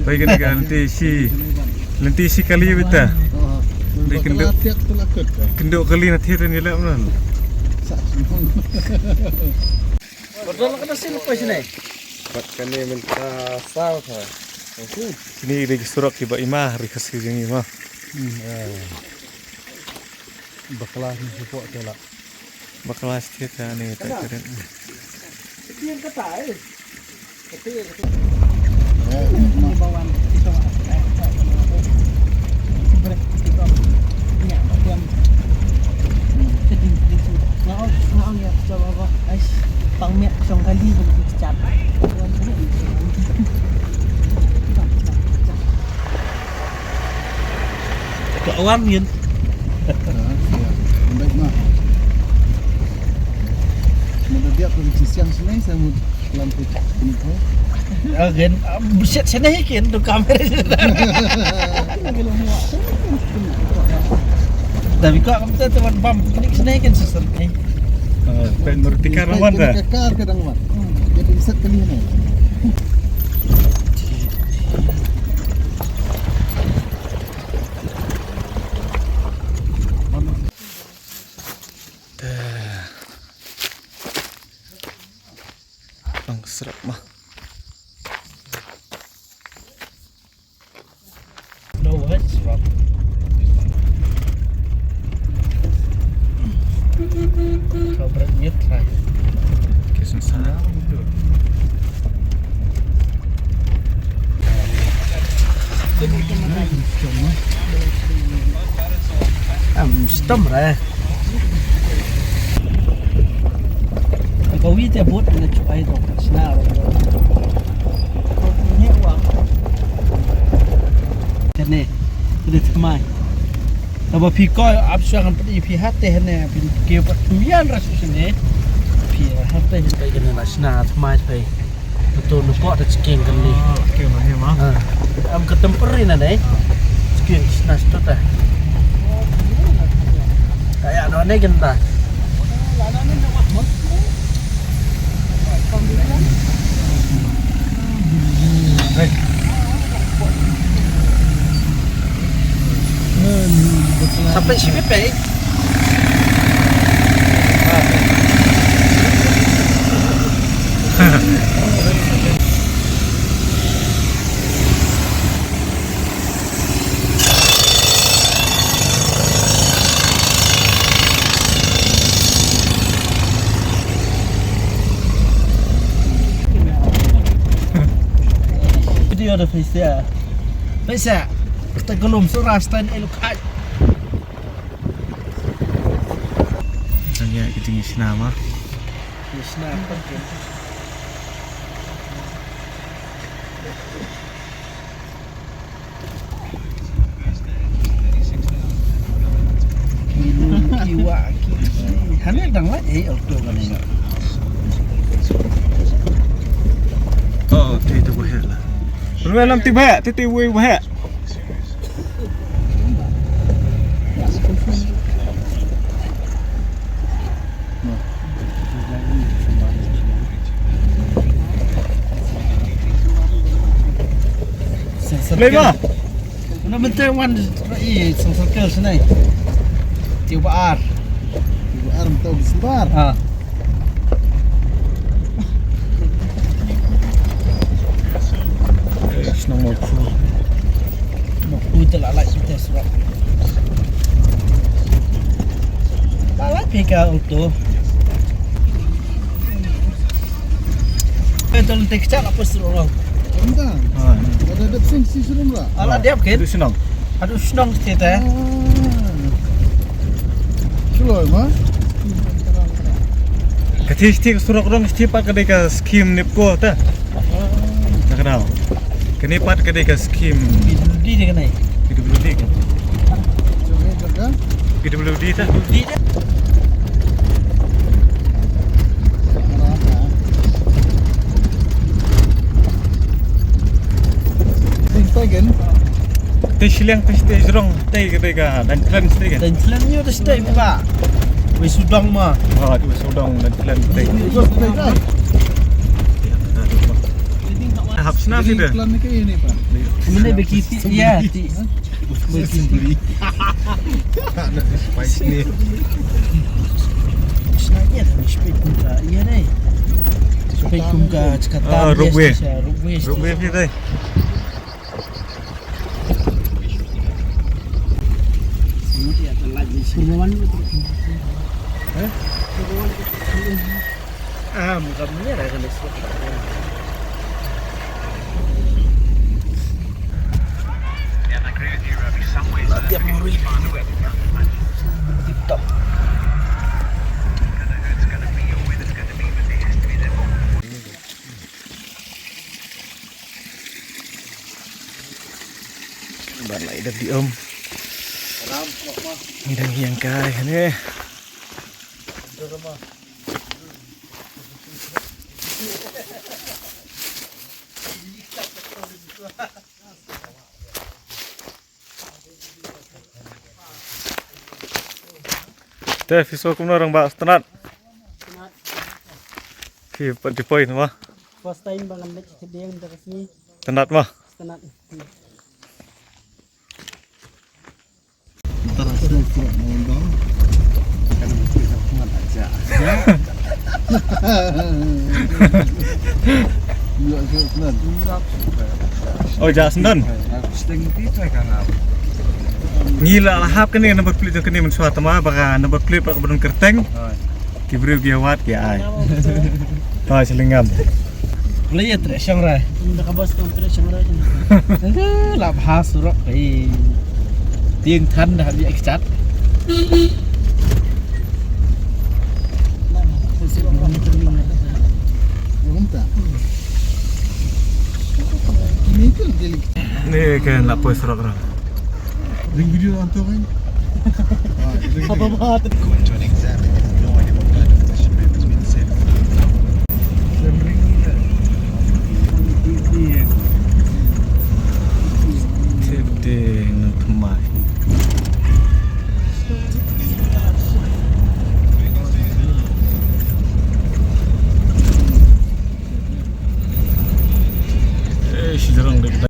Baik kan nanti si kali beta. Di kenduk kali nanti ni lah mana. Betul kena sini apa sini? Kan ni minta sal tha. Sini di surak tiba imah rikasi jeung imah. Bakalah ni support tu lah. Bakalas dia ni tak keren. Dia kata Kata bawaan pangmiak song kali cap. Kawan yin. Baik mah. Mudah dia produksi siang sini saya mau lampu ini tu. Again, buset sana ikin tu kamera. Tapi kok kamu tu teman bam ini sana ikin susah ni. Pen mertikar lawan dah. Mertikar kadang wan. Jadi bisa kali ni. Bang serap mah. No words, Rob. Kau berniat try. Kesan sana. Stom lah. Kau itu buat nak cuai tu, senar. Kau ni uang. Jadi, itu temai. Tapi pikir absurd kan pada pihak teh ni, pikir pertuian rasa sini. Pihak teh ni baik ni lah senar temai tu. Betul lupa ada ceking kan ni. Okey mana mah. Am ketemperin ada ceking senar tu dah. Kayak ada ni kan dah. Sampai sini pe. Video dah face. Face. Kita gelum surah stand elok aj. Hanya kita ngisi nama. Isna apa ke? Kiwa. Hanya dang lah auto kan ini. Oh, itu bahaya lah. Belum tiba, tiba bahaya. Lima. Nak bentuk wan circle sini. Tiba ar. Tiba arm tahu disebar. Ha. Senang mau ku. Mau ku terlalai sudah sebab. Lalai pika auto. Betul tekstur apa suruh? Entah. Ada depsing si suruh lah. Alah dia apa? Itu senang. Aduh senang kita. Cuba mah. Ketistik surat orang setiap kedai ke skim nipko ta. Tak kenal. Kenipat kedai ke skim Di dia kena. PWD kan. Cuba jaga. PWD ta. Di dia. Again. Teh silang teh jerong teh kedai ke dan klan teh kan. Dan celannya dah stay pula. Wei sudang mah. Ah, itu sodong dan klan teh. lahap senang sih dah. Iklan ni kayak ini Pak. Mana begitu ya, ti. Begitu. Ada spice ni. Sebenarnya dah spek muka, iya deh. Spek muka cekatan. Rubwe Rubwe. sih dah. Iya, terlaju. Perempuan itu. Muka merah kan disebut. Tiap hari. TikTok. Bạn lại được đi ôm. Đi đang hiền cài nè. Teh, viso cũng orang bak tenat. Ki pat dipoi mah. First time bangan match sedang dari sini. Tenat mah. Tenat. Ntar aku surat ngomong. Kan mesti sama aja. Iya, surat. Oh, jak sendan. Aku setengah itu kan apa. Ngila lahap kan ni number plate kan ni men suat mah baka number plate pak bedon kerteng. Kibri giawat ki ai. Ta selingam. Lihat terus yang rai. Dah kabas tu terus yang rai. Lap has surat. Tiang tan dah biak cat. Mantap. Ini kan delik. Ni kan lapoi surat orang. Ring video anto kan. Apa banget?